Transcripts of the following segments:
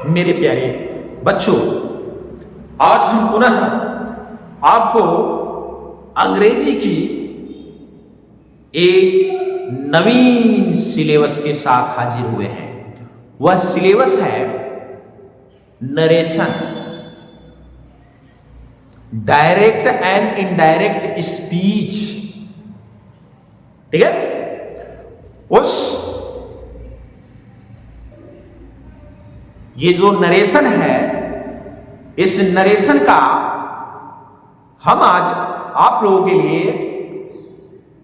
मेरे प्यारे बच्चों, आज हम पुनः आपको अंग्रेजी की एक नवीन सिलेबस के साथ हाजिर हुए हैं। वह सिलेबस है narration, direct and indirect speech. ठीक है, उस ये जो नरेशन है, इस नरेशन का हम आज आप लोगों के लिए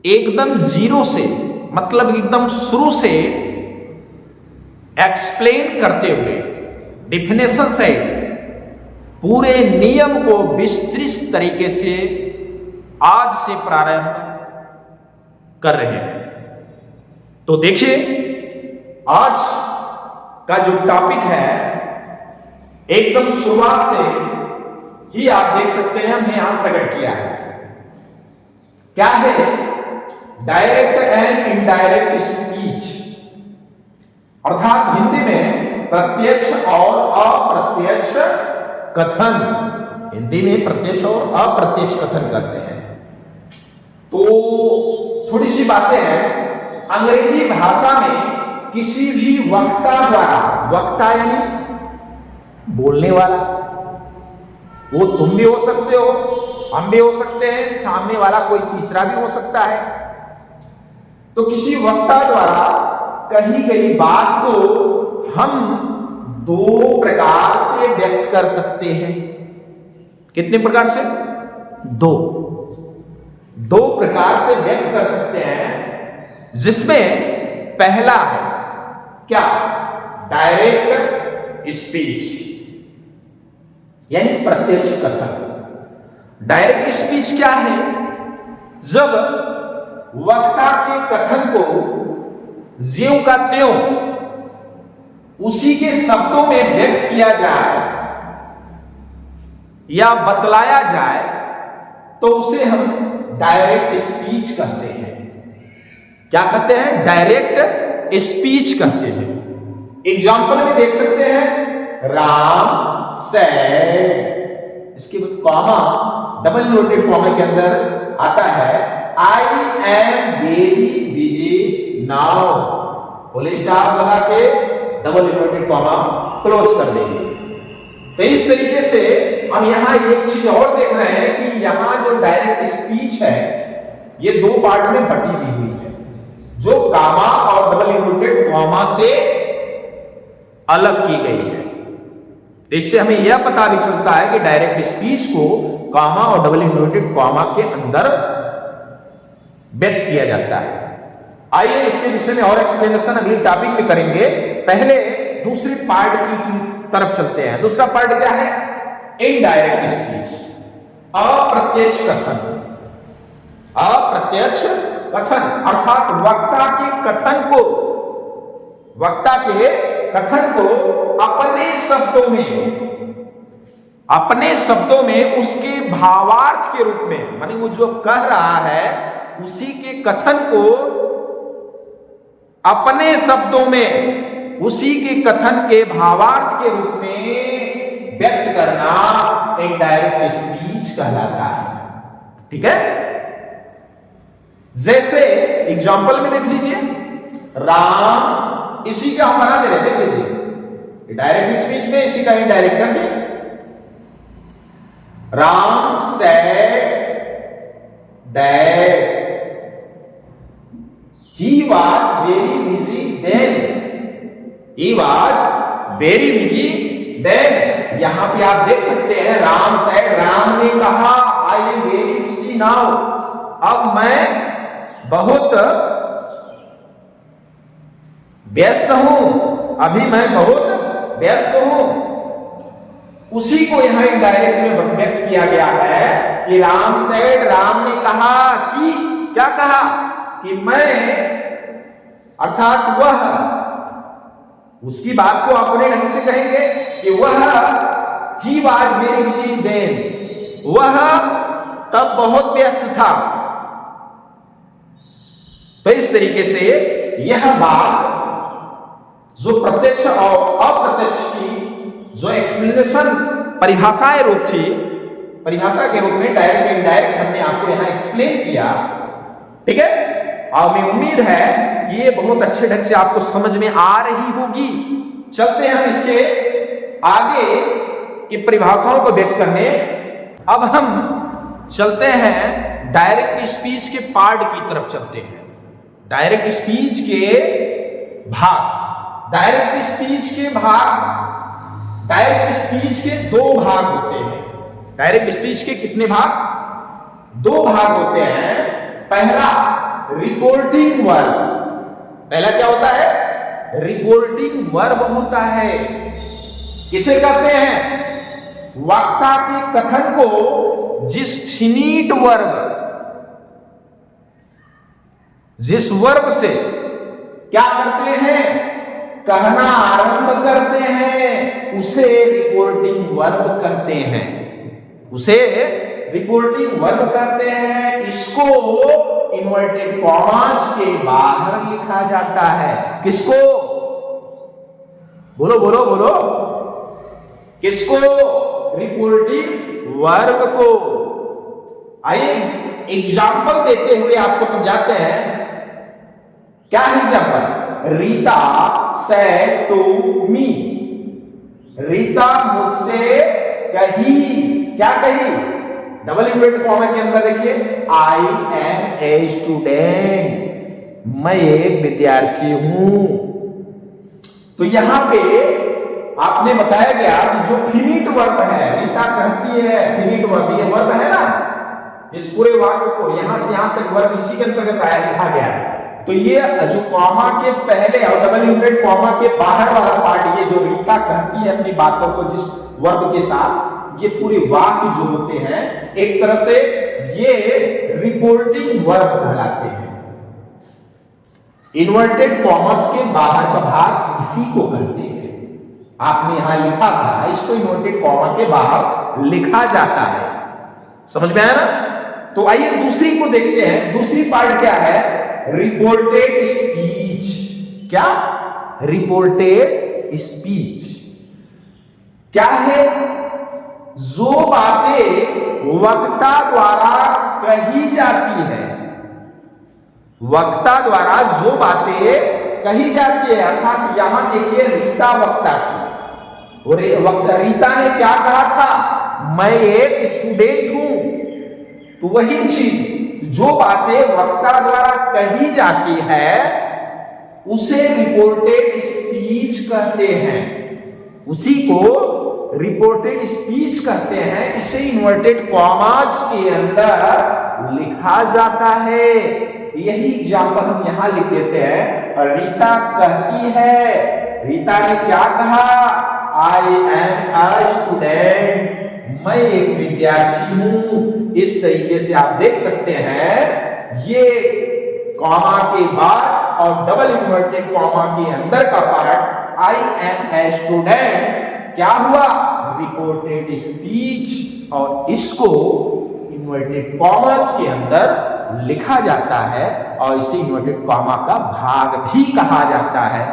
एकदम जीरो से, मतलब एकदम शुरू से एक्सप्लेन करते हुए, डिफिनेशन से पूरे नियम को विस्तृत तरीके से आज से प्रारंभ कर रहे हैं। तो देखिए, आज का जो टॉपिक है एकदम शुरुआत से ही आप देख सकते हैं, हमने यहां प्रकट किया है। क्या है? डायरेक्ट एंड इनडायरेक्ट स्पीच, अर्थात हिंदी में प्रत्यक्ष और अप्रत्यक्ष कथन। हिंदी में प्रत्यक्ष और अप्रत्यक्ष कथन करते हैं। तो थोड़ी सी बातें हैं। अंग्रेजी भाषा में किसी भी वक्ता द्वारा, वक्ता यानी बोलने वाला, वो तुम भी हो सकते हो, हम भी हो सकते हैं, सामने वाला कोई तीसरा भी हो सकता है। तो किसी वक्ता द्वारा कही गई बात को हम दो प्रकार से व्यक्त कर सकते हैं। कितने प्रकार से? दो प्रकार से व्यक्त कर सकते हैं, जिसमें पहला है क्या? डायरेक्ट स्पीच यानी प्रत्यक्ष कथन। डायरेक्ट स्पीच क्या है? जब वक्ता के कथन को ज्यों का त्यों उसी के शब्दों में व्यक्त किया जाए या बतलाया जाए तो उसे हम डायरेक्ट स्पीच कहते हैं। क्या कहते हैं? डायरेक्ट स्पीच कहते हैं। एग्जाम्पल में देख सकते हैं, राम सेड, इसके बाद कॉमा, डबल इन्वर्टेड कॉमा के अंदर आता है I am very busy now, full stop लगा के डबल इन्वर्टेड कॉमा क्लोज कर देंगे। तो इस तरीके से हम यहां एक चीज और देख रहे हैं कि यहां जो डायरेक्ट स्पीच है ये दो पार्ट में बटी हुई है, जो कामा और डबल इन्वर्टेड कॉमा से अलग की गई है। तो इससे हमें यह पता भी चलता है कि डायरेक्ट स्पीच को कामा और डबल इन्वर्टेड कॉमा के अंदर व्यक्त किया जाता है। आइए इसके विषय में और एक्सप्लेनेशन अगली टॉपिक में करेंगे। पहले दूसरे पार्ट की तरफ चलते हैं। दूसरा पार्ट क्या है? इनडायरेक्ट स्पीच, अप्रत्यक्ष कथन। अप्रत्यक्ष कथन अर्थात वक्ता के कथन को अपने शब्दों में उसके भावार्थ के रूप में, माने वो जो कह रहा है उसी के कथन को अपने शब्दों में उसी के कथन के भावार्थ के रूप में व्यक्त करना इनडायरेक्ट स्पीच कहलाता है। ठीक है, जैसे एग्जाम्पल में देख लीजिए, राम, इसी का हम बना दे रहे, देख लीजिए डायरेक्ट स्पीच में इसी का इनडायरेक्ट कर लिया। Ram said that he was very busy then, he was very busy then। यहां पे आप देख सकते हैं, राम said, राम ने कहा, I am very busy now, अब मैं बहुत व्यस्त हूं, अभी मैं बहुत व्यस्त हूं। उसी को यहां इनडायरेक्ट में व्यक्त किया गया है कि राम सेड, राम ने कहा कि, क्या कहा? कि मैं, अर्थात वह, उसकी बात को अपने ढंग से कहेंगे कि वह, he was very busy then, वह तब बहुत व्यस्त था। तो इस तरीके से यह बात जो प्रत्यक्ष और अप्रत्यक्ष की जो एक्सप्लेनेशन परिभाषाएं रूप थी, परिभाषा के रूप में डायरेक्ट इनडायरेक्ट हमने आपको यहां एक्सप्लेन किया, ठीक है। और मैं उम्मीद है कि ये बहुत अच्छे ढंग से आपको समझ में आ रही होगी। चलते हैं हम इसके आगे की परिभाषाओं को व्यक्त करने। अब हम चलते हैं डायरेक्ट स्पीच के पार्ट की तरफ चलते हैं। डायरेक्ट स्पीच के भाग, डायरेक्ट स्पीच के भाग, डायरेक्ट स्पीच के दो भाग होते हैं। डायरेक्ट स्पीच के कितने भाग? दो भाग होते हैं। पहला रिपोर्टिंग वर्ब, पहला क्या होता है? रिपोर्टिंग वर्ब होता है। किसे कहते हैं? वक्ता के कथन को जिस फिनिट वर्ब, जिस वर्ब से क्या करते हैं? कहना आरंभ करते हैं, उसे रिपोर्टिंग वर्ब कहते हैं। उसे रिपोर्टिंग वर्ब कहते हैं। इसको इन्वर्टेड कॉमास के बाहर लिखा जाता है। किसको? बोलो बोलो बोलो, किसको? रिपोर्टिंग वर्ब को। आइए एग्जाम्पल देते हुए आपको समझाते हैं। क्या है example? Rita said to me, Rita मुझसे कही, क्या कही? डबल इन्वर्टेड कॉमा के अंदर देखिए, आई एम ए स्टूडेंट, मैं एक विद्यार्थी हूं। तो यहां पे आपने बताया गया कि जो फिनिट वर्ब है, रीता कहती है, फिनिट वर्ब, ये वर्ब है ना, इस पूरे वाक्य को यहां से यहां तक वर्ब इसी के अंतर्गत आया, लिखा गया है। तो ये जो कॉमा के पहले और डबल इन्वर्टेड कॉमा के बाहर वाला पार्ट, ये जो रीता कहती है अपनी बातों को जिस वर्ब के साथ, ये पूरे वाक्य जो होते हैं एक तरह से ये रिपोर्टिंग वर्ब कहलाते हैं। इन्वर्टेड कॉमर्स के बाहर का भाग इसी को कहते हैं। आपने यहां लिखा था, इसको इन्वर्टेड कॉमा के बाहर लिखा जाता है। समझ में आया ना? तो आइए दूसरी को देखते हैं। दूसरी पार्ट क्या है? Reported speech. क्या? रिपोर्टेड स्पीच क्या है? जो बातें वक्ता द्वारा कही जाती है, वक्ता द्वारा जो बातें कही जाती है, अर्थात यहां देखिए रीता वक्ता थी और रीता ने क्या कहा था? मैं एक स्टूडेंट हूं। तो वही चीज, जो बातें वक्ता द्वारा कही जाती है उसे रिपोर्टेड स्पीच कहते हैं। उसी को रिपोर्टेड स्पीच कहते हैं। इसे इन्वर्टेड कॉमास के अंदर लिखा जाता है। यही एग्जाम्पल हम यहां लिख देते हैं। रीता कहती है, रीता ने क्या कहा? आई एम अ स्टूडेंट, मैं एक विद्यार्थी हूं। इस तरीके से आप देख सकते हैं ये कॉमा के बाद और डबल इन्वर्टेड कॉमा के अंदर का part I am a student क्या हुआ? Reported speech. और इसको इन्वर्टेड कॉमास के अंदर लिखा जाता है और इसे इन्वर्टेड कॉमा का भाग भी कहा जाता है।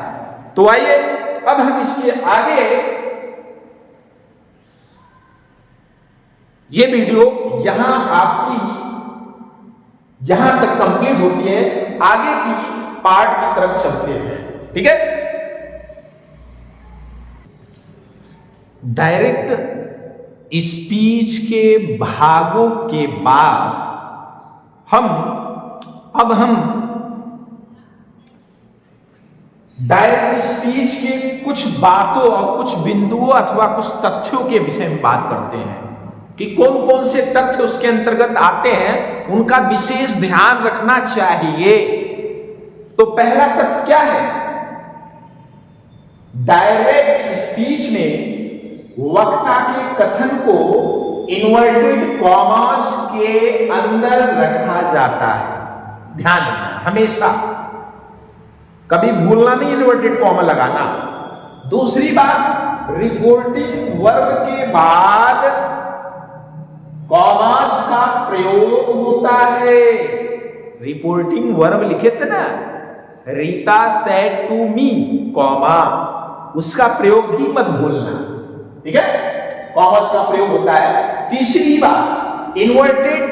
तो आइए अब हम इसके आगे, ये वीडियो यहां आपकी यहां तक कंप्लीट होती है। आगे की पार्ट की तरफ चलते हैं, ठीक है। डायरेक्ट स्पीच के भागों के बाद अब हम डायरेक्ट स्पीच के कुछ बातों और कुछ बिंदुओं अथवा कुछ तथ्यों के विषय में बात करते हैं कि कौन कौन से तथ्य उसके अंतर्गत आते हैं, उनका विशेष ध्यान रखना चाहिए। तो पहला तथ्य क्या है? डायरेक्ट स्पीच में वक्ता के कथन को इन्वर्टेड कॉमास के अंदर रखा जाता है। ध्यान रखना, हमेशा कभी भूलना नहीं इन्वर्टेड कॉमा लगाना। दूसरी बात, रिपोर्टिंग वर्ब के बाद कॉमास का प्रयोग होता है। रिपोर्टिंग वर्ब लिखे थे ना, Rita said to me, comma, उसका प्रयोग भी मत भूलना। ठीक है, कॉमर्स का प्रयोग होता है। तीसरी बात, इन्वर्टेड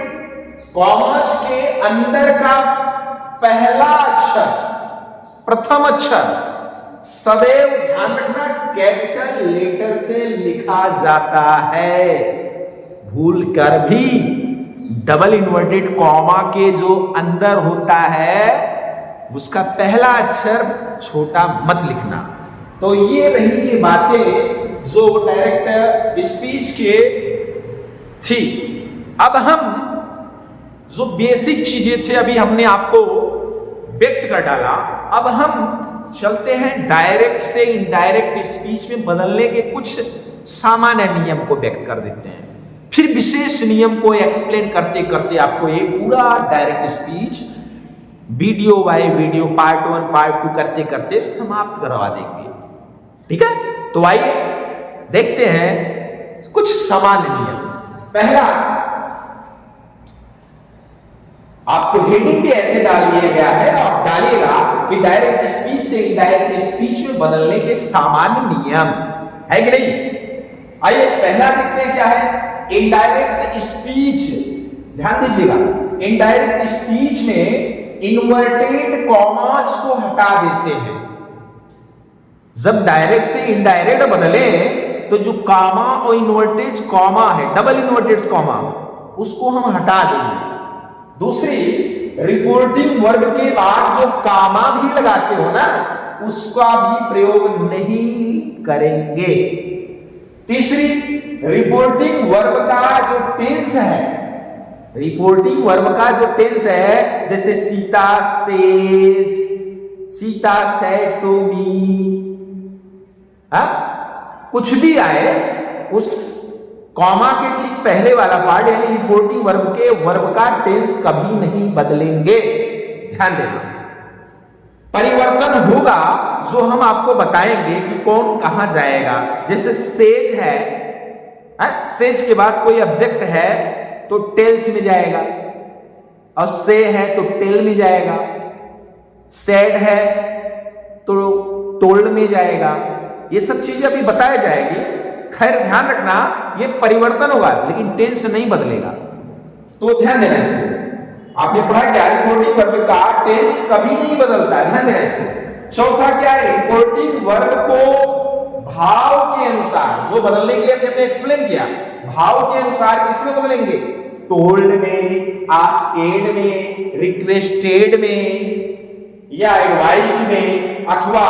कॉमर्स के अंदर का पहला अक्षर, प्रथम अक्षर सदैव ध्यान रखना कैपिटल लेटर से लिखा जाता है। भूल कर भी डबल इन्वर्टेड कॉमा के जो अंदर होता है उसका पहला अक्षर छोटा मत लिखना। तो ये रही ये बातें जो डायरेक्ट स्पीच के थी। अब हम जो बेसिक चीजें थे अभी हमने आपको व्यक्त कर डाला, अब हम चलते हैं डायरेक्ट से इनडायरेक्ट स्पीच में बदलने के कुछ सामान्य नियम को व्यक्त कर देते हैं, फिर विशेष नियम को एक्सप्लेन करते करते आपको ये पूरा direct speech video by video part 1 part 2 करते करते समाप्त करवा देंगे। ठीक है, तो आइए देखते हैं कुछ सामान्य नियम। पहला, आपको हेडिंग भी ऐसे डाल दिया गया है, आप डालिएगा कि डायरेक्ट स्पीच से इनडायरेक्ट स्पीच में बदलने के सामान्य नियम है कि नहीं। आइए पहला देखते हैं क्या है, इनडायरेक्ट स्पीच। ध्यान दीजिएगा, इनडायरेक्ट स्पीच में इन्वर्टेड कॉमास को हटा देते हैं। जब डायरेक्ट से इनडायरेक्ट बदले तो जो कॉमा और इन्वर्टेड कॉमा है, डबल इन्वर्टेड कॉमा, उसको हम हटा देंगे। दूसरी, रिपोर्टिंग वर्ब के बाद जो कामा भी लगाते हो ना, उसका भी प्रयोग नहीं करेंगे। तीसरी, रिपोर्टिंग वर्ब का जो टेंस है, रिपोर्टिंग वर्ब का जो टेंस है, जैसे Sita says, Sita said to me, कुछ भी आए उस कॉमा के ठीक पहले वाला पार्ट यानी रिपोर्टिंग वर्ब के वर्ब का टेंस कभी नहीं बदलेंगे। ध्यान देना, परिवर्तन होगा जो हम आपको बताएंगे कि कौन कहां जाएगा। जैसे सेज है, सेज के बाद कोई ऑब्जेक्ट है तो टेल्स में जाएगा, और से है तो टेल में जाएगा, सेड है तो टोल्ड में जाएगा। ये सब चीजें अभी बताया जाएगी। खैर ध्यान रखना, ये परिवर्तन होगा लेकिन टेंस नहीं बदलेगा, तो ध्यान देना इसको। आपने पढ़ा क्या, रिपोर्टिंग वर्ब का टेंस कभी नहीं बदलता, ध्यान देना इसको। चौथा क्या है, रिपोर्टिंग वर्ब को भाव के अनुसार, जो बदलने के लिए हमने एक्सप्लेन किया, भाव के अनुसार किसमें बदलेंगे, टोल्ड में, आस्क्ड में, रिक्वेस्टेड में, या एडवाइज्ड में, अथवा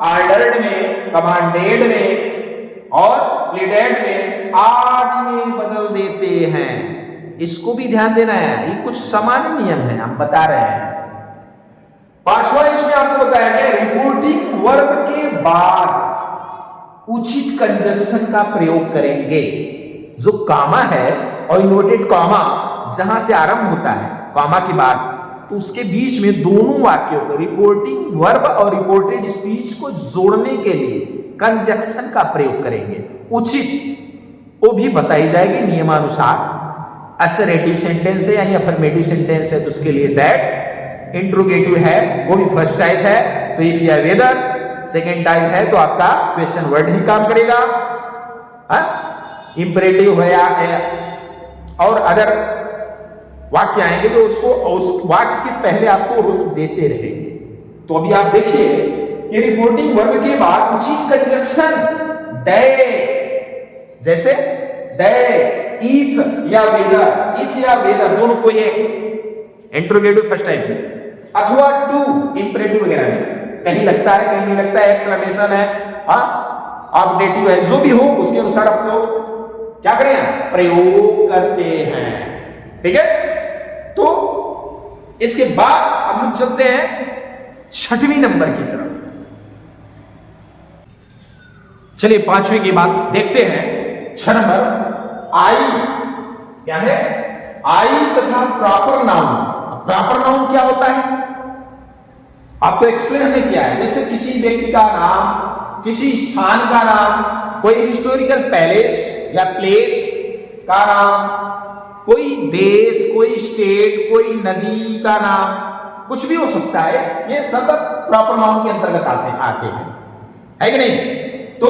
ऑर्डर्ड में, कमांडेड में और प्लीडेड में आदि में बदल देते हैं। इसको भी ध्यान देना है, ये कुछ सामान्य नियम है हम बता रहे हैं। पांचवा इसमें आपको बताया गया, रिपोर्टिंग वर्ब के बाद उचित कंजंक्शन का प्रयोग करेंगे। जो कामा है और इन्वर्टेड कॉमा जहां से आरंभ होता है कॉमा के बाद, तो उसके बीच में दोनों वाक्यों को, रिपोर्टिंग वर्ब और रिपोर्टेड स्पीच को जोड़ने के लिए कंजक्शन का प्रयोग करेंगे। उचित वो भी बताई जाएगी नियमानुसार। असर्टिव सेंटेंस है यानी अफर्मेटिव सेंटेंस है तो उसके लिए दैट, इंट्रोगेटिव है वो भी फर्स्ट टाइप है तो इफ या वेदर, सेकेंड टाइप है तो आपका क्वेश्चन वर्ड ही काम करेगा, इंपरेटिव है और अदर वाक्य आएंगे तो उसको उस वाक्य के पहले आपको रूल्स देते रहेंगे। तो अभी आप देखिए कि रिपोर्टिंग वर्ब के बाद उचित कंजक्शन दैट, जैसे दैट, इफ या वेदर, इफ या वेदर दोनों को ये इंट्रोगेटिव फर्स्ट टाइप में, अथवा टू इंपरेटिव वगैरह में कहीं लगता है कहीं नहीं लगता है, एक्सक्लेमेशन है, ऑब्जेक्टिव है, जो भी हो उसके अनुसार आप लोग क्या करें, प्रयोग करते हैं। ठीक है, तो इसके बाद अब हम चलते हैं छठवीं नंबर की तरफ। चलिए पांचवी की बात देखते हैं। 6 नंबर, आई क्या है, आई तथा प्रॉपर नाउन। प्रॉपर नाउन क्या होता है आपको एक्सप्लेन हमने किया है। जैसे किसी व्यक्ति का नाम, किसी स्थान का नाम, कोई हिस्टोरिकल पैलेस या प्लेस का नाम, कोई देश, कोई स्टेट, कोई नदी का नाम, कुछ भी हो सकता है। ये सब प्रॉपर नाउन के अंतर्गत आते हैं, है कि नहीं। तो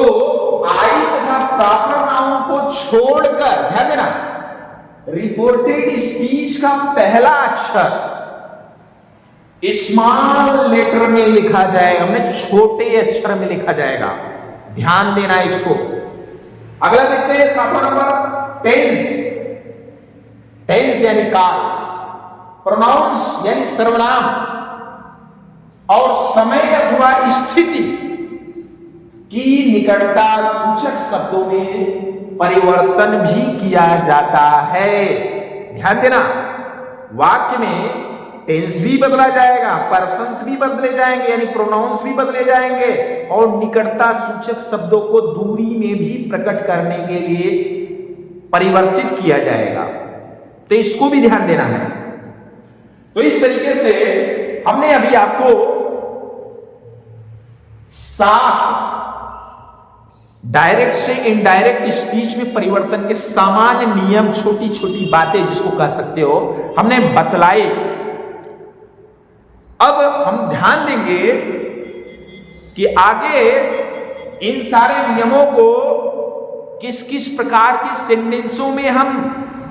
आई तथा तथा प्रॉपर नाउन को छोड़कर, ध्यान देना, रिपोर्टेड स्पीच का पहला अक्षर स्मॉल लेटर में लिखा जाएगा, में छोटे अक्षर में लिखा जाएगा। ध्यान देना इसको। अगला देखते हैं 7वां नंबर, टेंस। टेंस यानी काल, प्रोनाउंस यानी सर्वनाम, और समय अथवा स्थिति की निकटता सूचक शब्दों में परिवर्तन भी किया जाता है। ध्यान देना, वाक्य में टेंस भी बदला जाएगा, पर्सन्स भी बदले जाएंगे यानी प्रोनाउंस भी बदले जाएंगे, और निकटता सूचक शब्दों को दूरी में भी प्रकट करने के लिए परिवर्तित किया जाएगा। तो इसको भी ध्यान देना है। तो इस तरीके से हमने अभी आपको 7 डायरेक्ट से इनडायरेक्ट स्पीच में परिवर्तन के सामान्य नियम, छोटी छोटी बातें जिसको कह सकते हो, हमने बतलाई। अब हम ध्यान देंगे कि आगे इन सारे नियमों को किस किस प्रकार के सेंटेंसों में हम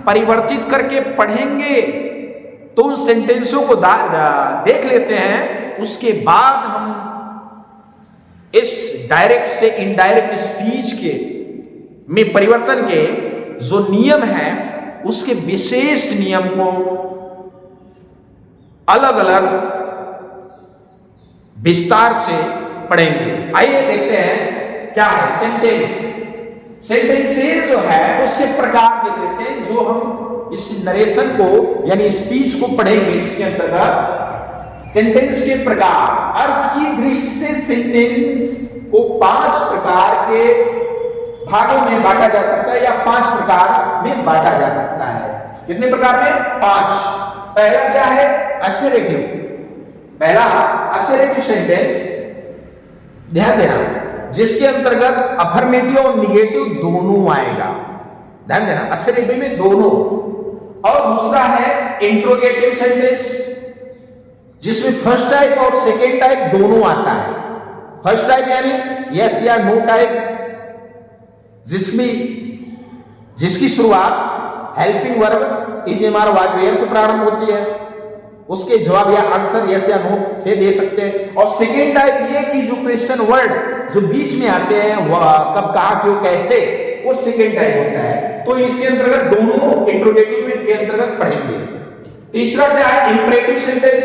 परिवर्तित करके पढ़ेंगे। तो उन सेंटेंसों को देख लेते हैं, उसके बाद हम इस डायरेक्ट से इनडायरेक्ट स्पीच के में परिवर्तन के जो नियम हैं उसके विशेष नियम को अलग अलग विस्तार से पढ़ेंगे। आइए देखते हैं क्या है सेंटेंस। सेंटेंसेस जो है उसके प्रकार देख लेते हैं, जो हम इस नरेशन को यानी स्पीच को पढ़ेंगे, जिसके अंतर्गत सेंटेंस के प्रकार। अर्थ की दृष्टि से सेंटेंस को 5 प्रकार के भागों में बांटा जा सकता है या 5 प्रकार में बांटा जा सकता है। कितने प्रकार में? 5। पहला क्या है? असर्टिव। पहला असर्टिव सेंटेंस, ध्यान देना, जिसके अंतर्गत अफर्मेटिव और निगेटिव दोनों आएगा। ध्यान देना, असर्टिव में दोनों। और दूसरा है इंट्रोगेटिव सेंटेंस, जिसमें फर्स्ट टाइप और सेकेंड टाइप दोनों आता है। फर्स्ट टाइप यानी यस या नो टाइप, जिसकी शुरुआत helping verb is am are was were से प्रारंभ होती है, उसके जवाब या आंसर यस या नो से दे सकते हैं। और सेकेंड टाइप ये कि जो क्वेश्चन वर्ड जो बीच में आते हैं, कब, कहा, क्यों, कैसे, वो सेकेंड टाइप होता है। तो इसके अंतर्गत दोनों इंट्रोगेटिव के अंतर्गत पढ़ेंगे। तीसरा क्या है? Imperative sentence.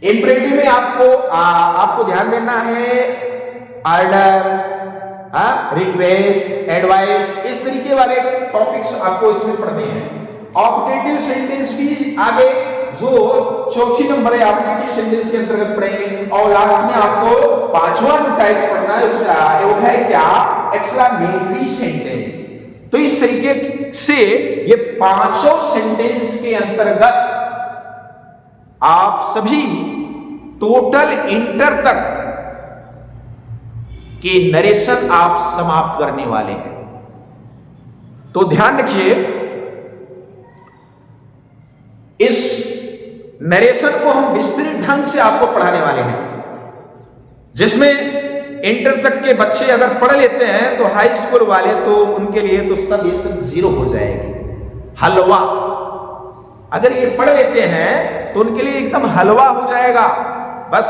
इंपरेटिव में आपको ध्यान देना है ऑर्डर, रिक्वेस्ट, एडवाइस, इस तरीके वाले टॉपिक्स आपको इसमें पढ़ने हैं। ऑप्टेटिव सेंटेंस भी आगे जो 4 नंबर है ऑप्टेटिव सेंटेंस के अंतर्गत पढ़ेंगे। और लास्ट में आपको 5वां जो टाइप्स पढ़ना है वो है क्या? Exclamatory sentence. तो इस तरीके से ये 5 सेंटेंस के अंतर्गत आप सभी टोटल इंटर तक के नरेशन आप समाप्त करने वाले हैं। तो ध्यान रखिए, इस नरेशन को हम विस्तृत ढंग से आपको पढ़ाने वाले हैं, जिसमें इंटर तक के बच्चे अगर पढ़ लेते हैं तो हाई स्कूल वाले तो उनके लिए तो सब ये सब 0 हो जाएगी। हलवा अगर ये पढ़ लेते हैं तो उनके लिए एकदम हलवा हो जाएगा। बस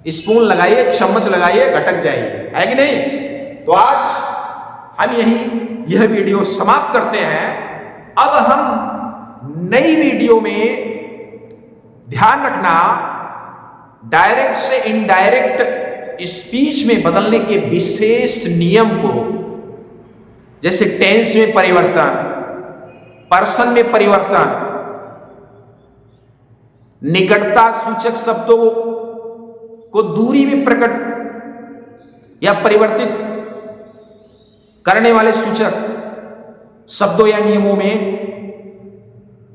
स्पून लगाइए, चम्मच लगाइए, गटक जाइए, है कि नहीं? तो आज हम यह वीडियो समाप्त करते हैं। अब हम नई वीडियो में, ध्यान रखना, डायरेक्ट से इनडायरेक्ट स्पीच में बदलने के विशेष नियम को, जैसे टेंस में परिवर्तन, पर्सन में परिवर्तन, निकटता सूचक शब्दों को दूरी में प्रकट या परिवर्तित करने वाले सूचक शब्दों या नियमों में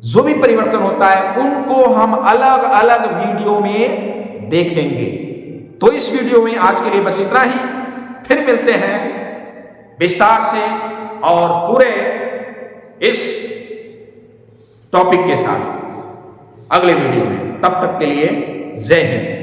जो भी परिवर्तन होता है, उनको हम अलग अलग वीडियो में देखेंगे। तो इस वीडियो में आज के लिए बस इतना ही। फिर मिलते हैं विस्तार से और पूरे इस टॉपिक के साथ अगले वीडियो में। तब तक के लिए जय हिंद।